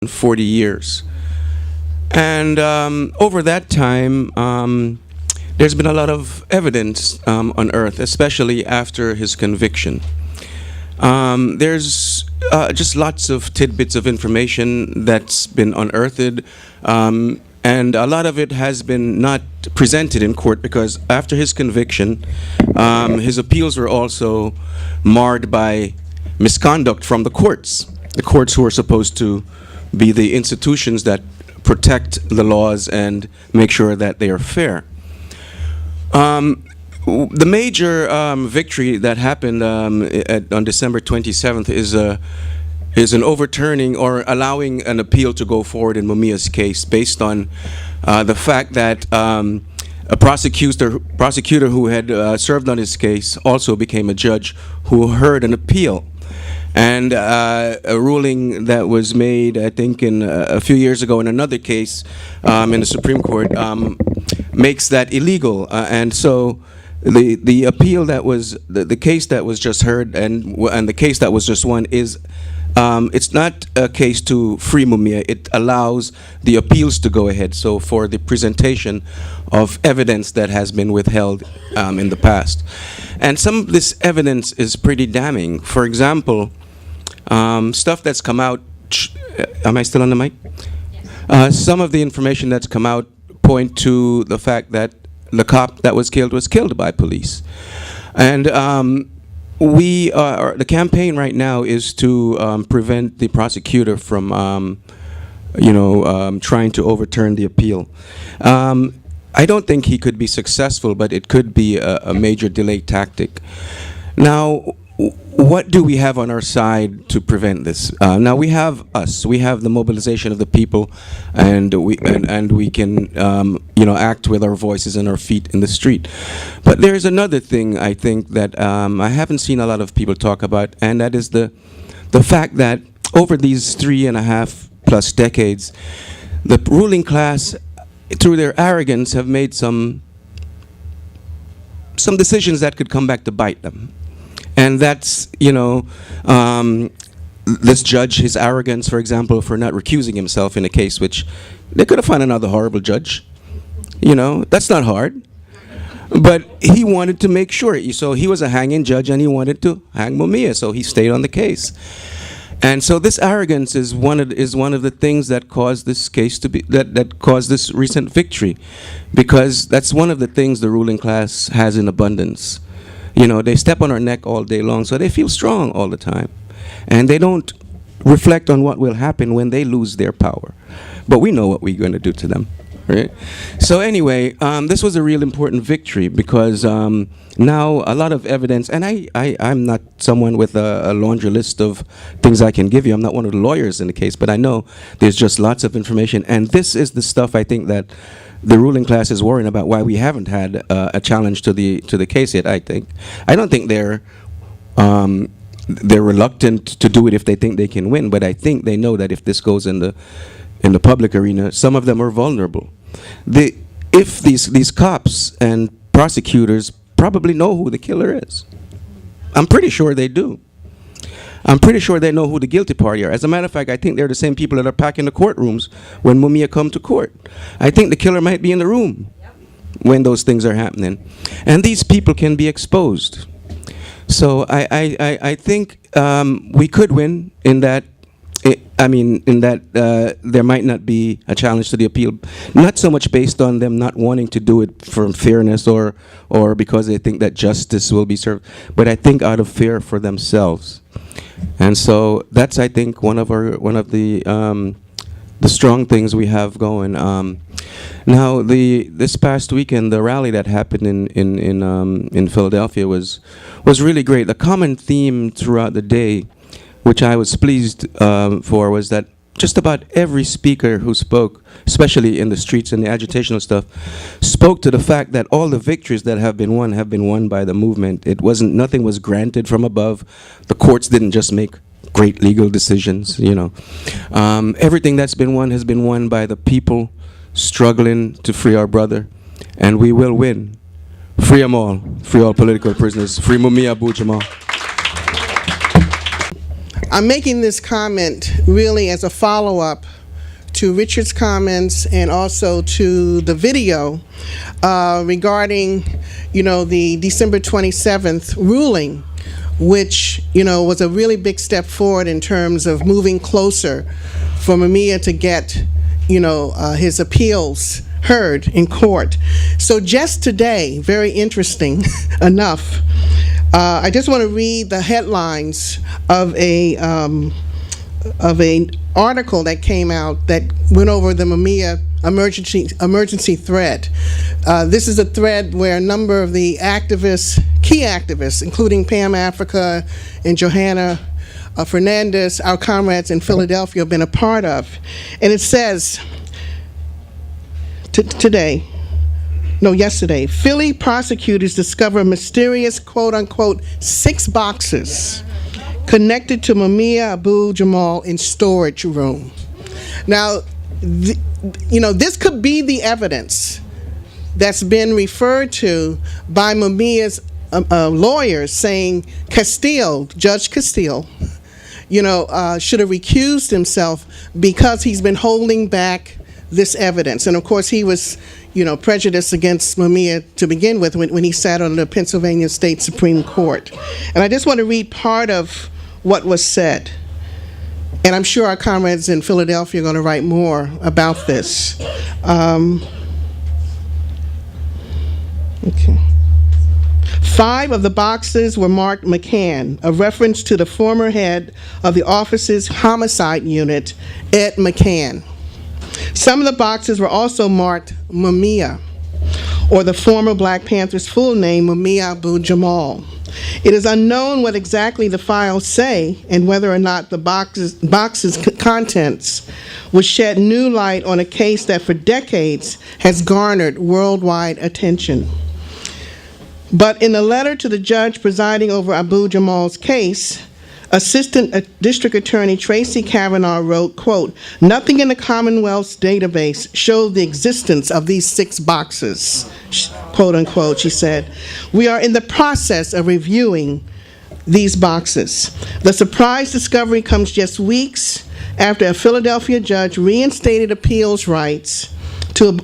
40 years. And over that time, there's been a lot of evidence unearthed, especially after his conviction. There's just lots of tidbits of information that's been unearthed, and a lot of it has been not presented in court because after his conviction, his appeals were also marred by misconduct from the courts who are supposed to be the institutions that protect the laws and make sure that they are fair. The major victory that happened on December 27th is an overturning or allowing an appeal to go forward in Mumia's case based on the fact that a prosecutor who had served on his case also became a judge who heard an appeal. And a ruling that was made, I think, in a few years ago in another case in the Supreme Court makes that illegal. And so the appeal that was, the case that was just heard and the case that was just won is, it's not a case to free Mumia. It allows the appeals to go ahead. So for the presentation of evidence that has been withheld in the past. And some of this evidence is pretty damning. For example, stuff that's come out, am I still on the mic? Some of the information that's come out point to the fact that the cop that was killed by police. And the campaign right now is to prevent the prosecutor from, trying to overturn the appeal. I don't think he could be successful, but it could be a major delay tactic. Now, what do we have on our side to prevent this? Now we have us. We have the mobilization of the people, and we can act with our voices and our feet in the street. But there's another thing I think that I haven't seen a lot of people talk about, and that is the fact that over these 3.5+ decades, the ruling class, through their arrogance, have made some decisions that could come back to bite them. And that's, this judge, his arrogance, for example, for not recusing himself in a case which they could have found another horrible judge. That's not hard. But he wanted to make sure. So he was a hanging judge and he wanted to hang Mumia, so he stayed on the case. And so this arrogance is one of the things that caused this case to be, that caused this recent victory. Because that's one of the things the ruling class has in abundance. They step on our neck all day long, so they feel strong all the time. And they don't reflect on what will happen when they lose their power. But we know what we're going to do to them, right? So anyway, this was a real important victory because now a lot of evidence, and I'm not someone with a laundry list of things I can give you. I'm not one of the lawyers in the case, but I know there's just lots of information. And this is the stuff I think that the ruling class is worrying about, why we haven't had a challenge to the case yet. I don't think they're reluctant to do it if they think they can win, but I think they know that if this goes in the public arena, some of them are vulnerable. If these cops and prosecutors probably know who the killer is. I'm pretty sure they do. I'm pretty sure they know who the guilty party are. As a matter of fact, I think they're the same people that are packing the courtrooms when Mumia come to court. I think the killer might be in the room when those things are happening. And these people can be exposed. So I think we could win in that, there might not be a challenge to the appeal. Not so much based on them not wanting to do it for fairness or because they think that justice will be served, but I think out of fear for themselves. And so that's, I think, one of the strong things we have going. Now, this past weekend, the rally that happened in Philadelphia was really great. The common theme throughout the day, which I was pleased for, was that just about every speaker who spoke, especially in the streets and the agitational stuff, spoke to the fact that all the victories that have been won by the movement. Nothing was granted from above. The courts didn't just make great legal decisions, Everything that's been won has been won by the people struggling to free our brother, and we will win. Free them all. Free all political prisoners. Free Mumia, Jamal. I'm making this comment really as a follow-up to Richard's comments and also to the video regarding, the December 27th ruling, which, was a really big step forward in terms of moving closer for Mumia to get, his appeals heard in court. So just today, very interesting enough, I just want to read the headlines of an article that came out that went over the Mumia emergency thread. This is a thread where a number of the key activists, including Pam Africa and Johanna Fernandez, our comrades in Philadelphia, have been a part of. And it says, yesterday, Philly prosecutors discover mysterious, quote-unquote, 6 boxes connected to Mumia Abu Jamal in storage room. Now, this could be the evidence that's been referred to by Mumia's lawyers, saying Judge Castile, should have recused himself because he's been holding back this evidence. And of course, he was, prejudiced against Mumia to begin with when he sat on the Pennsylvania State Supreme Court. And I just want to read part of what was said. And I'm sure our comrades in Philadelphia are going to write more about this. Okay. 5 of the boxes were marked McCann, a reference to the former head of the office's homicide unit, Ed McCann. Some of the boxes were also marked Mumia, or the former Black Panther's full name, Mumia Abu Jamal. It is unknown what exactly the files say and whether or not the box's contents would shed new light on a case that for decades has garnered worldwide attention. But in a letter to the judge presiding over Abu Jamal's case, Assistant District Attorney Tracy Kavanaugh wrote, quote, "Nothing in the Commonwealth's database showed the existence of these 6 boxes," quote unquote, she said. "We are in the process of reviewing these boxes. The surprise discovery comes just weeks after a Philadelphia judge reinstated appeals rights to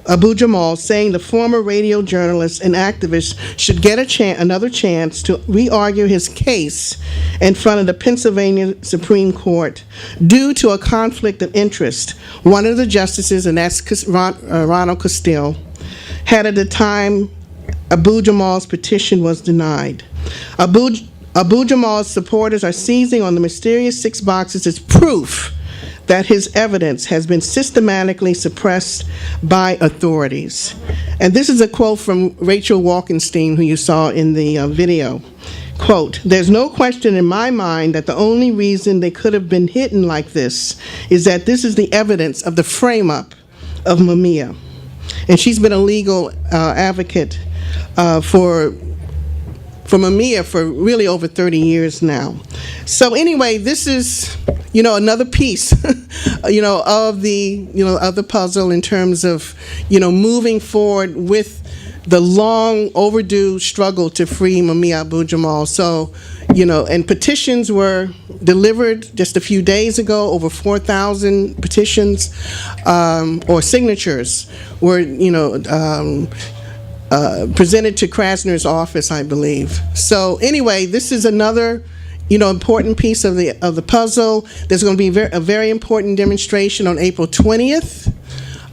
Abu Jamal, saying the former radio journalist and activist should get another chance to re-argue his case in front of the Pennsylvania Supreme Court due to a conflict of interest. One of the justices, and that's Ronald Castile, had at the time Abu Jamal's petition was denied. Abu Jamal's supporters are seizing on the mysterious 6 boxes as proof that his evidence has been systematically suppressed by authorities. And this is a quote from Rachel Walkenstein, who you saw in the video. Quote, "There's no question in my mind that the only reason they could have been hidden like this is that this is the evidence of the frame-up of Mumia." And she's been a legal advocate for Mumia for really over 30 years now. So anyway, this is, another piece, of the puzzle in terms of, moving forward with the long overdue struggle to free Mumia Abu Jamal. So, and petitions were delivered just a few days ago, over 4,000 petitions or signatures were, presented to Krasner's office, I believe. So anyway, this is another, important piece of the puzzle. There's going to be a very important demonstration on April 20th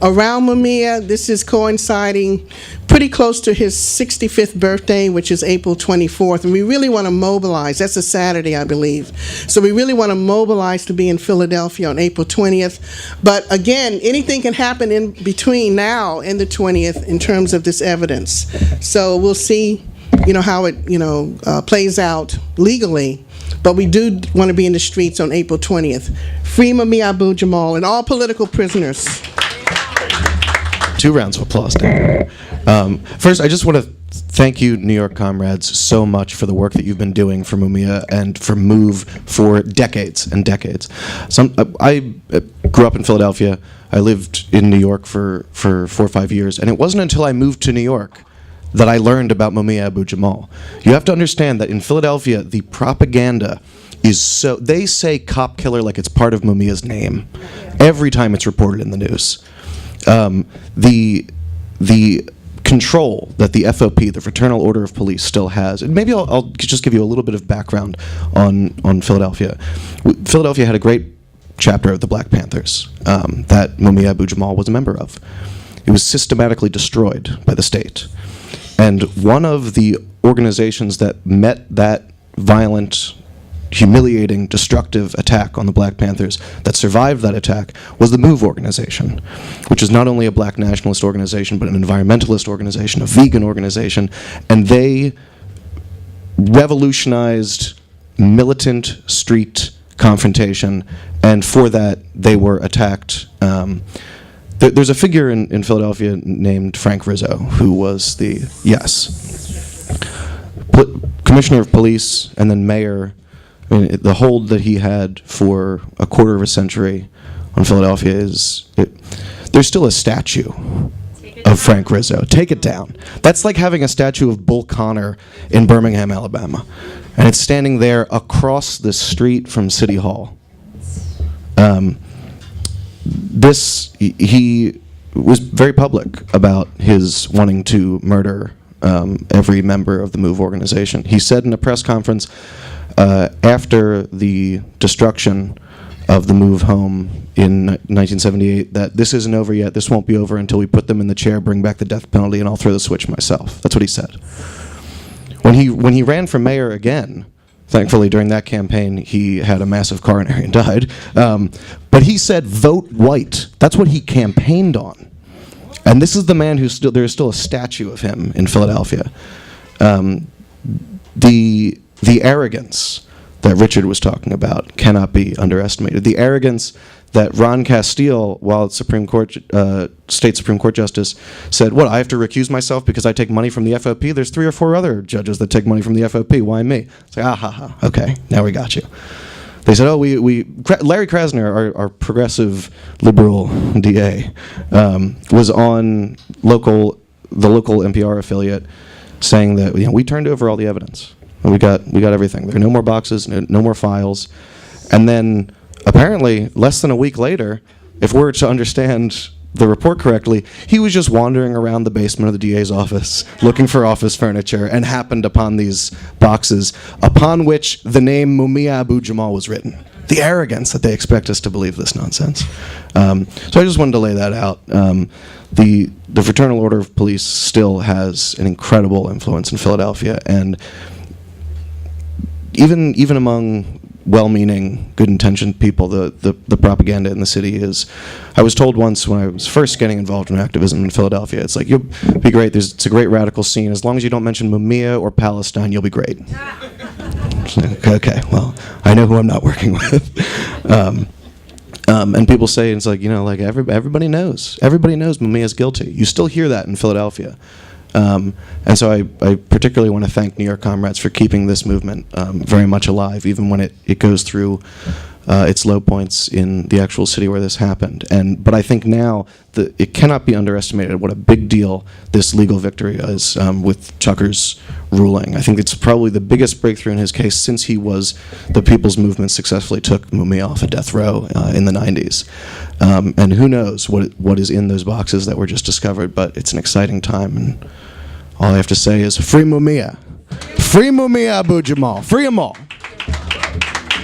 around Mumia. This is coinciding pretty close to his 65th birthday, which is April 24th. And we really want to mobilize. That's a Saturday, I believe. So we really want to mobilize to be in Philadelphia on April 20th. But again, anything can happen in between now and the 20th in terms of this evidence. So we'll see, how it, plays out legally. But we do want to be in the streets on April 20th. Free Mumia Abu Jamal and all political prisoners. 2 rounds of applause, Dan. First, I just want to thank you, New York comrades, so much for the work that you've been doing for Mumia and for MOVE for decades and decades. I grew up in Philadelphia. I lived in New York for 4 or 5 years, and it wasn't until I moved to New York that I learned about Mumia Abu Jamal. You have to understand that in Philadelphia, the propaganda is so, they say cop killer like it's part of Mumia's name every time it's reported in the news. The control that the FOP, the Fraternal Order of Police, still has, and maybe I'll just give you a little bit of background on Philadelphia. Philadelphia had a great chapter of the Black Panthers that Mumia Abu-Jamal was a member of. It was systematically destroyed by the state. And one of the organizations that met that violent, humiliating, destructive attack on the Black Panthers that survived that attack was the MOVE organization, which is not only a black nationalist organization, but an environmentalist organization, a vegan organization, and they revolutionized militant street confrontation, and for that they were attacked. There's a figure in Philadelphia named Frank Rizzo, who was the, commissioner of police and then mayor. I mean, the hold that he had for a quarter of a century on Philadelphia there's still a statue of Frank Rizzo. Take it down. That's like having a statue of Bull Connor in Birmingham, Alabama. And it's standing there across the street from City Hall. He was very public about his wanting to murder every member of the MOVE organization. He said in a press conference after the destruction of the MOVE home in 1978 that this isn't over yet, this won't be over until we put them in the chair, bring back the death penalty, and I'll throw the switch myself. That's what he said. When he ran for mayor again, thankfully during that campaign he had a massive coronary and died, but he said vote white. That's what he campaigned on. And this is the man there is still a statue of him in Philadelphia. The arrogance that Richard was talking about cannot be underestimated. The arrogance that Ron Castile, while Supreme Court, state Supreme Court justice, said, "What? I have to recuse myself because I take money from the FOP? There's 3 or 4 other judges that take money from the FOP. Why me?" It's like, okay, now we got you. They said, Larry Krasner, our progressive liberal DA, was on the local NPR affiliate saying that we turned over all the evidence. We got everything. There are no more boxes, no more files. And then apparently less than a week later, if we're to understand the report correctly, he was just wandering around the basement of the DA's office looking for office furniture and happened upon these boxes upon which the name Mumia Abu-Jamal was written. The arrogance that they expect us to believe this nonsense. So I just wanted to lay that out. The Fraternal Order of Police still has an incredible influence in Philadelphia, and even among well-meaning, good-intentioned people, the propaganda in the city is, I was told once when I was first getting involved in activism in Philadelphia, it's like, you'll be great, it's a great radical scene, as long as you don't mention Mumia or Palestine, you'll be great. Okay, well, I know who I'm not working with. And people say, it's like, everybody knows Mumia's guilty. You still hear that in Philadelphia. And so I particularly want to thank New York Comrades for keeping this movement very much alive, even when it goes through its low points in the actual city where this happened. But I think now that it cannot be underestimated what a big deal this legal victory is with Tucker's ruling. I think it's probably the biggest breakthrough in his case since he was the People's Movement successfully took Mumia off of death row in the 90s. And who knows what is in those boxes that were just discovered, but it's an exciting time, and all I have to say is free Mumia. Free Mumia Abu-Jamal. Free them all.